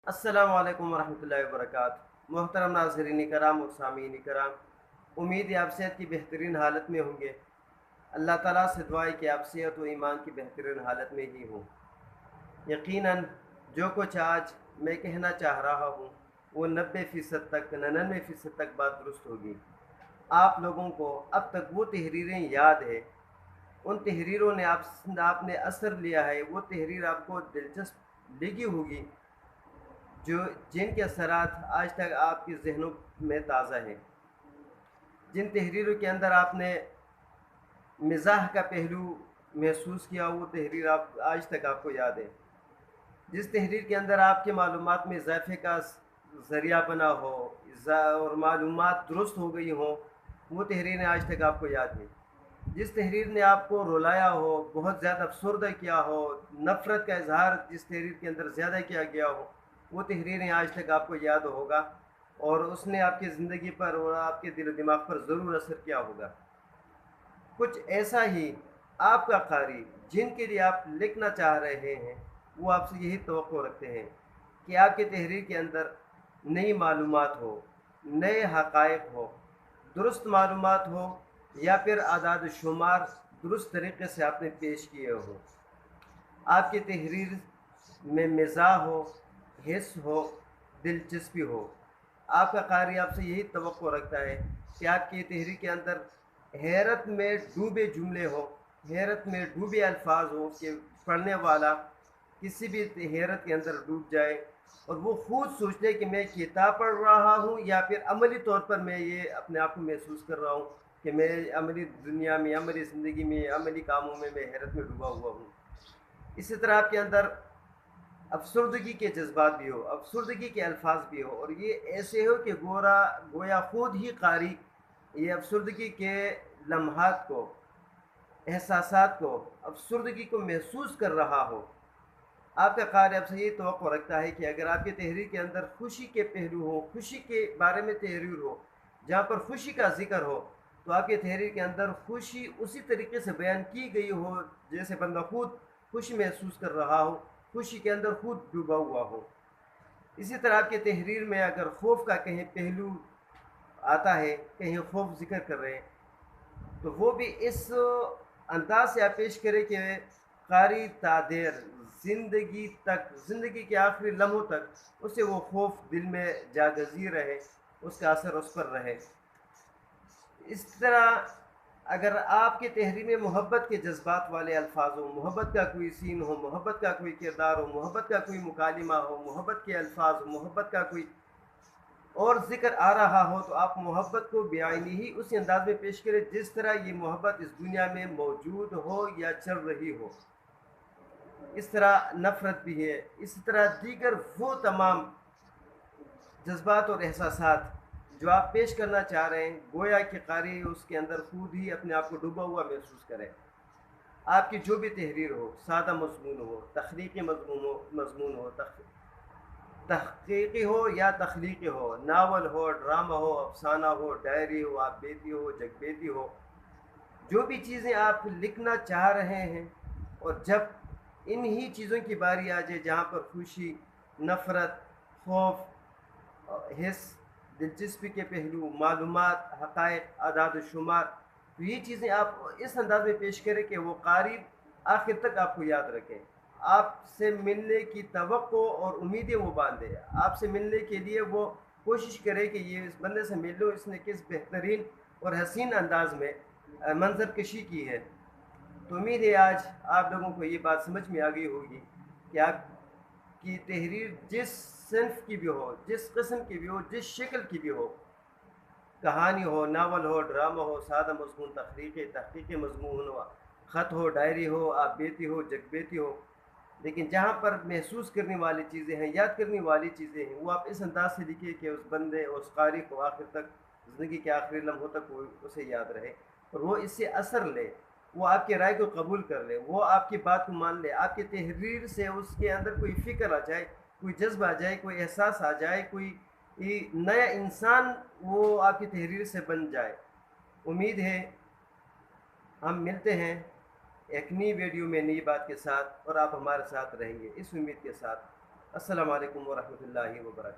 अस्सलाम वालेकुम वरहमतुल्लाहि वबरकातुहू। मोहतरम नाज़रीन कराम और सामीन कराम, उम्मीद है आप सेहत की बेहतरीन हालत में होंगे। अल्लाह ताला से दुआ है कि आप सेहत व ईमान की बेहतरीन हालत में ही हों। यकीनन जो कुछ आज मैं कहना चाह रहा हूँ वो 90% तक 99% तक बात दुरुस्त होगी। आप लोगों को अब तक वो तहरीरें याद है, उन तहरीरों ने आपने असर लिया है, वो तहरीर आपको दिलचस्प लगी होगी जो जिनके असरात आज तक आपके जहनों में ताज़ा हैं। जिन तहरीरों के अंदर आपने मिज़ाह का पहलू महसूस किया, वो तहरीर आप आज तक आपको याद है। जिस तहरीर के अंदर आपके मालूमात में इजाफ़े का ज़रिया बना हो और मालूमात दुरुस्त हो गई हों, वो तहरीरें आज तक आपको याद हैं। जिस तहरीर ने आपको रुलाया हो, बहुत ज़्यादा अफसरदा किया हो, नफ़रत का इजहार जिस तहरीर के अंदर ज़्यादा किया गया हो, वो तहरीरें आज तक आपको याद होगा और उसने आपकी ज़िंदगी पर और आपके दिल दिमाग पर ज़रूर असर किया होगा। कुछ ऐसा ही आपका कारी जिनके लिए आप लिखना चाह रहे हैं, वो आपसे यही तवक्को रखते हैं कि आपके तहरीर के अंदर नई मालूमात हो, नए हक़ाइक़ हो, दुरुस्त मालूमात हो, या फिर आदाद शुमार दुरुस्त तरीके से आपने पेश किए हो। आपकी तहरीर में मिज़ाह हो, हिस्स हो, दिलचस्पी हो। आपका कारी आपसे यही तवक्को रखता है कि आपकी तहरीर के अंदर हैरत में डूबे जुमले हो, हैरत में डूबे अल्फाज हो कि पढ़ने वाला किसी भी हैरत के अंदर डूब जाए और वो खुद सोच ले कि मैं किताब पढ़ रहा हूँ या फिर अमली तौर पर मैं ये अपने आप को महसूस कर रहा हूँ कि मैं अमली दुनिया में, अमली ज़िंदगी में, अमली कामों में मैं हैरत में डूबा हुआ हूँ। इसी तरह आपके अंदर अफसरदगी के जज्बात भी हो, अफसरदगी के अल्फाज भी हो और ये ऐसे हो कि गोया खुद ही कारी ये अफसरदगी के लम्हात को, एहसासात को, अफसरदगी को महसूस कर रहा हो। आपका कारी आपसे ये तवक्को रखता है कि अगर आपकी तहरीर के अंदर खुशी के पहलू हो, खुशी के बारे में तहरीर हो, जहाँ पर खुशी का जिक्र हो, तो आपकी तहरीर के अंदर खुशी उसी तरीके से बयान की गई हो जैसे बंदा खुद खुशी महसूस कर रहा हो, खुशी के अंदर खुद डूबा हुआ हो। इसी तरह आपके तहरीर में अगर खौफ का कहीं पहलू आता है, कहीं खौफ जिक्र कर रहे हैं, तो वो भी इस अंदाज से आप पेश करें कि कारी तादेर ज़िंदगी के आखिरी लम्हों तक उसे वो खौफ दिल में जागज़ी रहे, उसका असर उस पर रहे। इस तरह अगर आपकी तहरीर में मोहब्बत के जज्बात वाले अल्फाज हो, मोहब्बत का कोई सीन हो, मोहब्बत का कोई किरदार हो, मोहब्बत का कोई मुकालिमा हो, मोहब्बत के अल्फाज हो, मोहब्बत का कोई और ज़िक्र आ रहा हो, तो आप मोहब्बत को बेआइनी ही उसी अंदाज में पेश करें जिस तरह ये मोहब्बत इस दुनिया में मौजूद हो या चल रही हो। इस तरह नफ़रत भी है, इसी तरह दीगर वो तमाम जज्बात और एहसासात जो आप पेश करना चाह रहे हैं, गोया कि कारी उसके अंदर खुद ही अपने आप को डूबा हुआ महसूस करे। आपकी जो भी तहरीर हो, सादा मज़मून हो, तख्लीक़ी मज़मून हो, तहक़ीक़ी हो या तख्लीक़ी हो, नावल हो, ड्रामा हो, अफ़साना हो, डायरी हो, आप बेती हो, जगबेती हो, जो भी चीज़ें आप लिखना चाह रहे हैं, और जब इन्हीं चीज़ों की बारी आ जाए जहाँ पर खुशी, नफ़रत, खौफ, हिस्स, दिलचस्पी के पहलू, मालूमात, हक़ाइक़, आदाद शुमार, तो ये चीज़ें आप इस अंदाज में पेश करें कि वो क़ारी आखिर तक आपको याद रखें, आपसे मिलने की तवक्को और उम्मीदें वो बांधे, आपसे मिलने के लिए वो कोशिश करे कि ये इस बंदे से मिल लो, इसने किस बेहतरीन और हसीन अंदाज में मंजर कशी की है। तो उम्मीद है आज आप लोगों को ये बात समझ में आ गई होगी कि आपकी तहरीर जिस सिन्फ की भी हो, जिस किस्म की भी हो, जिस शक्ल की भी हो, कहानी हो, नावल हो, ड्रामा हो, सादा मज़मून, तहक़ीक़ी मज़मून हो, ख़त हो, डायरी हो, आप बेती हो, जगबेती हो, लेकिन जहाँ पर महसूस करने वाली चीज़ें हैं, याद करने वाली चीज़ें हैं, वो आप इस अंदाज से लिखिए कि उस बंदे, उस क़ारी को आखिर तक, ज़िंदगी के आखिरी लम्हों तक वो उसे याद रहे और वो इससे असर ले, वो आपकी राय को कबूल कर ले, वो आपकी बात को मान ले, आपकी तहरीर से उसके अंदर कोई फ़िक्र आ जाए, कोई जज्ब आ जाए, कोई एहसास आ जाए, कोई नया इंसान वो आपकी तहरीर से बन जाए। उम्मीद है हम मिलते हैं एक नई वीडियो में नई बात के साथ और आप हमारे साथ रहेंगे, इस उम्मीद के साथ। السلام علیکم ورحمۃ اللہ وبرکاتہ.